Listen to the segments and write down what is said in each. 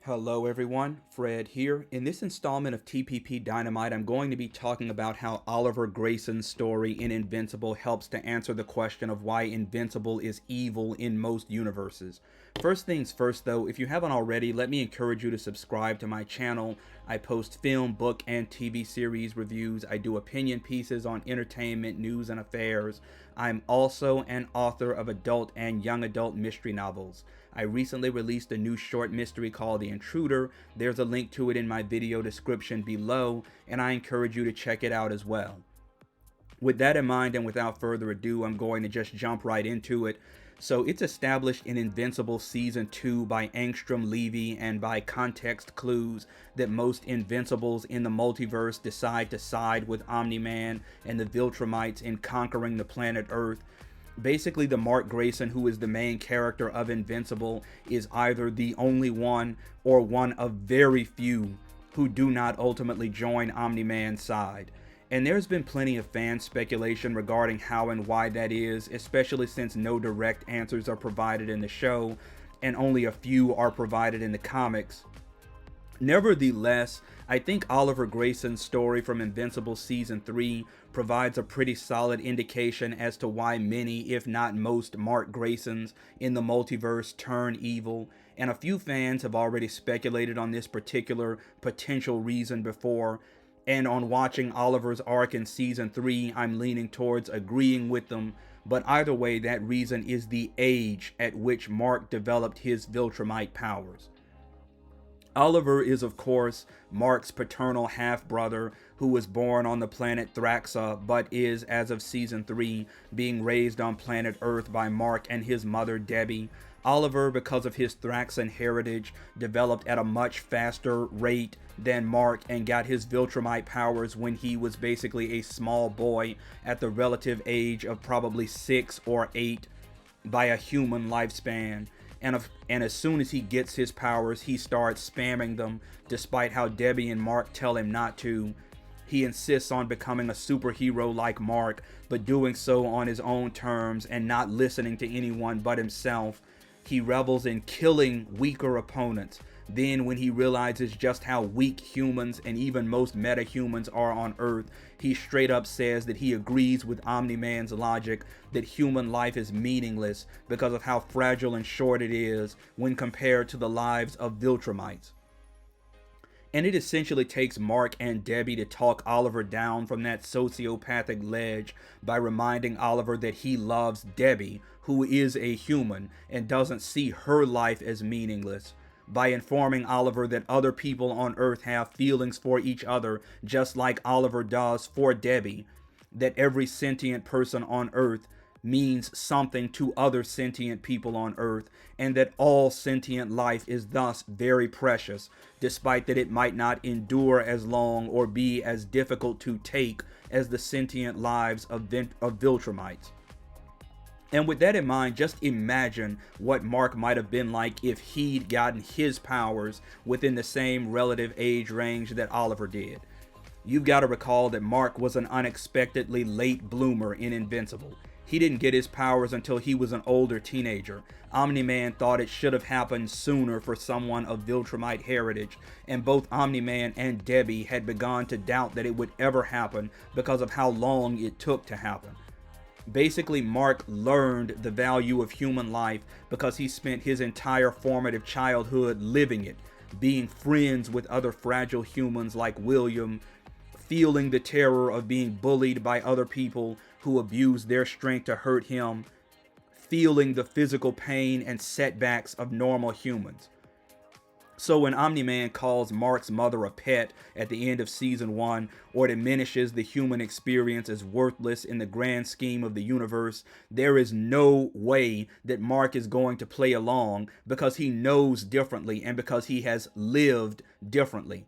Hello everyone, Fred here. In this installment of TPP Dynamite, I'm going to be talking about how Oliver Grayson's story in Invincible helps to answer the question of why Invincible is evil in most universes. First things first though, if you haven't already, let me encourage you to subscribe to my channel. I post film, book, and TV series reviews. I do opinion pieces on entertainment, news, and affairs. I'm also an author of adult and young adult mystery novels. I recently released a new short mystery called The Intruder. There's a link to it in my video description below, and I encourage you to check it out as well. With that in mind, and without further ado, I'm going to just jump right into it. So it's established in Invincible Season 2 by Angstrom Levy and by context clues that most Invincibles in the multiverse decide to side with Omni-Man and the Viltrumites in conquering the planet Earth. Basically, the Mark Grayson, who is the main character of Invincible, is either the only one or one of very few who do not ultimately join Omni-Man's side. And there's been plenty of fan speculation regarding how and why that is, especially since no direct answers are provided in the show, and only a few are provided in the comics. Nevertheless, I think Oliver Grayson's story from Invincible Season 3 provides a pretty solid indication as to why many, if not most, Mark Graysons in the multiverse turn evil, and a few fans have already speculated on this particular potential reason before, and on watching Oliver's arc in Season 3, I'm leaning towards agreeing with them, but either way, that reason is the age at which Mark developed his Viltrumite powers. Oliver is, of course, Mark's paternal half-brother who was born on the planet Thraxa, but is, as of Season 3, being raised on planet Earth by Mark and his mother, Debbie. Oliver, because of his Thraxan heritage, developed at a much faster rate than Mark and got his Viltrumite powers when he was basically a small boy at the relative age of probably 6 or 8 by a human lifespan. And as soon as he gets his powers, he starts spamming them, despite how Debbie and Mark tell him not to. He insists on becoming a superhero like Mark, but doing so on his own terms and not listening to anyone but himself. He revels in killing weaker opponents. Then, when he realizes just how weak humans and even most meta-humans are on Earth, he straight up says that he agrees with Omni-Man's logic that human life is meaningless because of how fragile and short it is when compared to the lives of Viltrumites. And it essentially takes Mark and Debbie to talk Oliver down from that sociopathic ledge by reminding Oliver that he loves Debbie, who is a human, and doesn't see her life as meaningless. By informing Oliver that other people on Earth have feelings for each other, just like Oliver does for Debbie, that every sentient person on Earth means something to other sentient people on Earth, and that all sentient life is thus very precious, despite that it might not endure as long or be as difficult to take as the sentient lives of Viltrumites. And with that in mind, just imagine what Mark might have been like if he'd gotten his powers within the same relative age range that Oliver did. You've got to recall that Mark was an unexpectedly late bloomer in Invincible. He didn't get his powers until he was an older teenager. Omni-Man thought it should have happened sooner for someone of Viltrumite heritage, and both Omni-Man and Debbie had begun to doubt that it would ever happen because of how long it took to happen. Basically, Mark learned the value of human life because he spent his entire formative childhood living it, being friends with other fragile humans like William, feeling the terror of being bullied by other people who abused their strength to hurt him, feeling the physical pain and setbacks of normal humans. So when Omni-Man calls Mark's mother a pet at the end of Season 1, or diminishes the human experience as worthless in the grand scheme of the universe, there is no way that Mark is going to play along because he knows differently and because he has lived differently.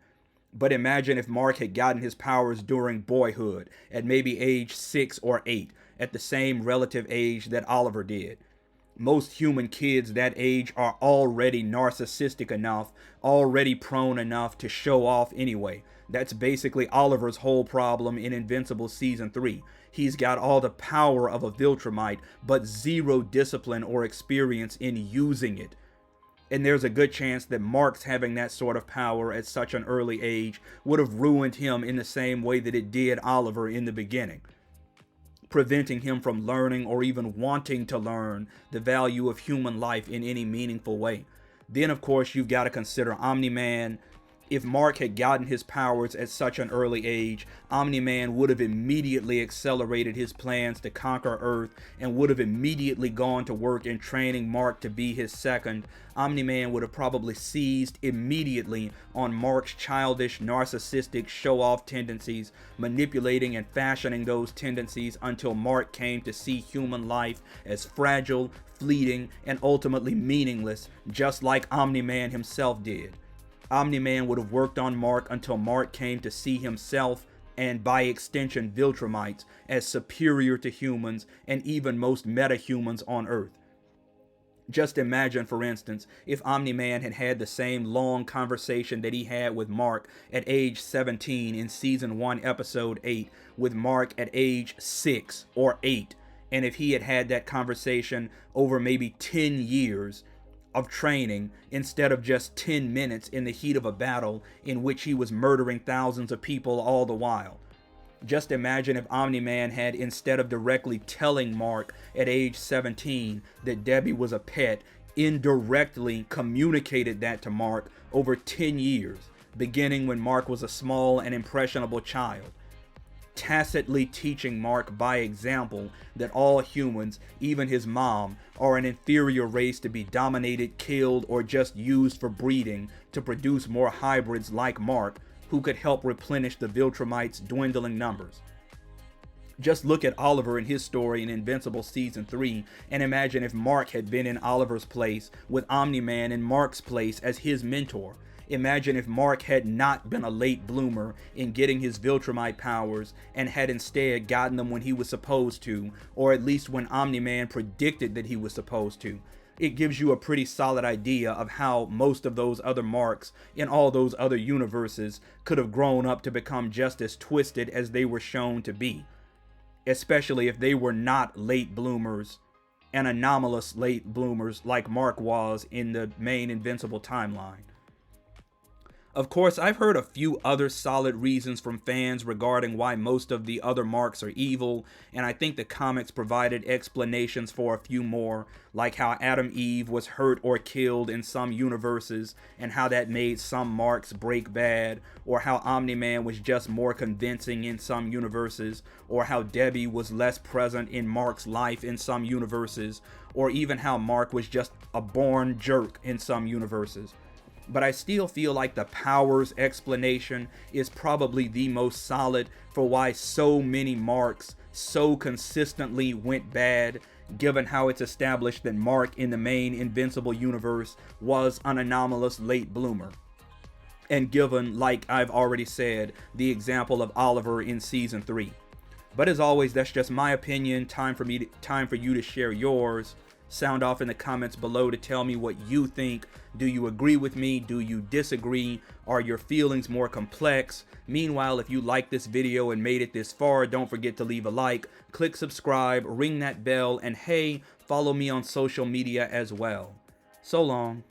But imagine if Mark had gotten his powers during boyhood, at maybe age 6 or 8, at the same relative age that Oliver did. Most human kids that age are already narcissistic enough, already prone enough to show off anyway. That's basically Oliver's whole problem in Invincible Season 3. He's got all the power of a Viltrumite, but zero discipline or experience in using it. And there's a good chance that Mark's having that sort of power at such an early age would have ruined him in the same way that it did Oliver in the beginning, preventing him from learning or even wanting to learn the value of human life in any meaningful way. Then, of course, you've got to consider Omni-Man. If Mark had gotten his powers at such an early age, Omni-Man would have immediately accelerated his plans to conquer Earth and would have immediately gone to work in training Mark to be his second. Omni-Man would have probably seized immediately on Mark's childish, narcissistic, show-off tendencies, manipulating and fashioning those tendencies until Mark came to see human life as fragile, fleeting, and ultimately meaningless, just like Omni-Man himself did. Omni-Man would have worked on Mark until Mark came to see himself, and by extension Viltrumites, as superior to humans and even most meta-humans on Earth. Just imagine, for instance, if Omni-Man had had the same long conversation that he had with Mark at age 17 in Season 1, Episode 8, with Mark at age 6 or 8, and if he had had that conversation over maybe 10 years of training instead of just 10 minutes in the heat of a battle in which he was murdering thousands of people all the while. Just imagine if Omni-Man had, instead of directly telling Mark at age 17 that Debbie was a pet, indirectly communicated that to Mark over 10 years, beginning when Mark was a small and impressionable child, tacitly teaching Mark by example that all humans, even his mom, are an inferior race to be dominated, killed, or just used for breeding to produce more hybrids like Mark, who could help replenish the Viltrumites' dwindling numbers. Just look at Oliver and his story in Invincible Season 3 and imagine if Mark had been in Oliver's place with Omni-Man in Mark's place as his mentor. Imagine if Mark had not been a late bloomer in getting his Viltrumite powers and had instead gotten them when he was supposed to, or at least when Omni-Man predicted that he was supposed to. It gives you a pretty solid idea of how most of those other Marks in all those other universes could have grown up to become just as twisted as they were shown to be, especially if they were not late bloomers and anomalous late bloomers like Mark was in the main Invincible timeline. Of course, I've heard a few other solid reasons from fans regarding why most of the other Marks are evil, and I think the comics provided explanations for a few more, like how Adam Eve was hurt or killed in some universes, and how that made some Marks break bad, or how Omni-Man was just more convincing in some universes, or how Debbie was less present in Mark's life in some universes, or even how Mark was just a born jerk in some universes. But I still feel like the powers explanation is probably the most solid for why so many Marks so consistently went bad, given how it's established that Mark in the main Invincible universe was an anomalous late bloomer. And given, like I've already said, the example of Oliver in Season 3. But as always, that's just my opinion. Time for you to share yours. Sound off in the comments below to tell me what you think. Do you agree with me? Do you disagree? Are your feelings more complex? Meanwhile, if you liked this video and made it this far, don't forget to leave a like, click subscribe, ring that bell, and hey, follow me on social media as well. So long.